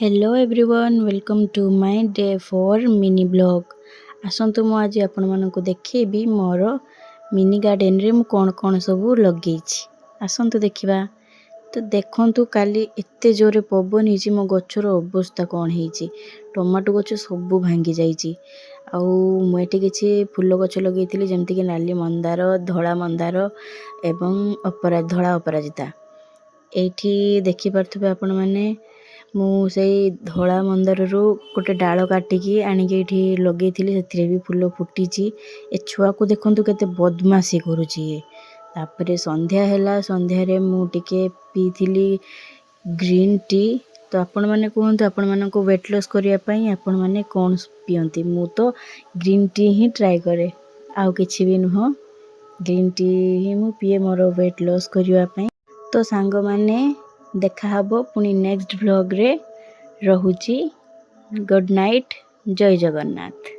Hello everyone welcome to my day 4 mini blog. आसतु मु आज आपण मानक देखी मोर मिनी गार्डन रे मु कौन कौन सब लगे। आसतु देखा तो देखु काली एते जोरे पवन ही मो गचर अवस्था कौन है। टमाटो गच सब भांगी जाइए। मुझे किसी फूल गच लगे जमती कि नाली मंदार धला मंदार एवं धला अपराजिता। एठी देखि पार्थबे आपण माने मु से धला मंदार गोटे डाल काटिकी आनिकी लगे से भी फूल फुटी। ए छुआ को देखु केते बदमाशी करुची। तापरे संध्या हैला संध्यारे मु टिके पीथिली ग्रीन टी। तो आपण माने कहंतु आपण मानको वेट लॉस करिया पई आपण माने कोन पियंती। मु तो ग्रीन टी ही ट्राई करे आउ किछि भी नुह। ग्रीन टी ही मु पिए मोर वेट लॉस करिया पई। तो सांग माने देखा हबो पुनी नेक्स्ट व्लॉग रे। रहुची गुड नाइट जय जगन्नाथ।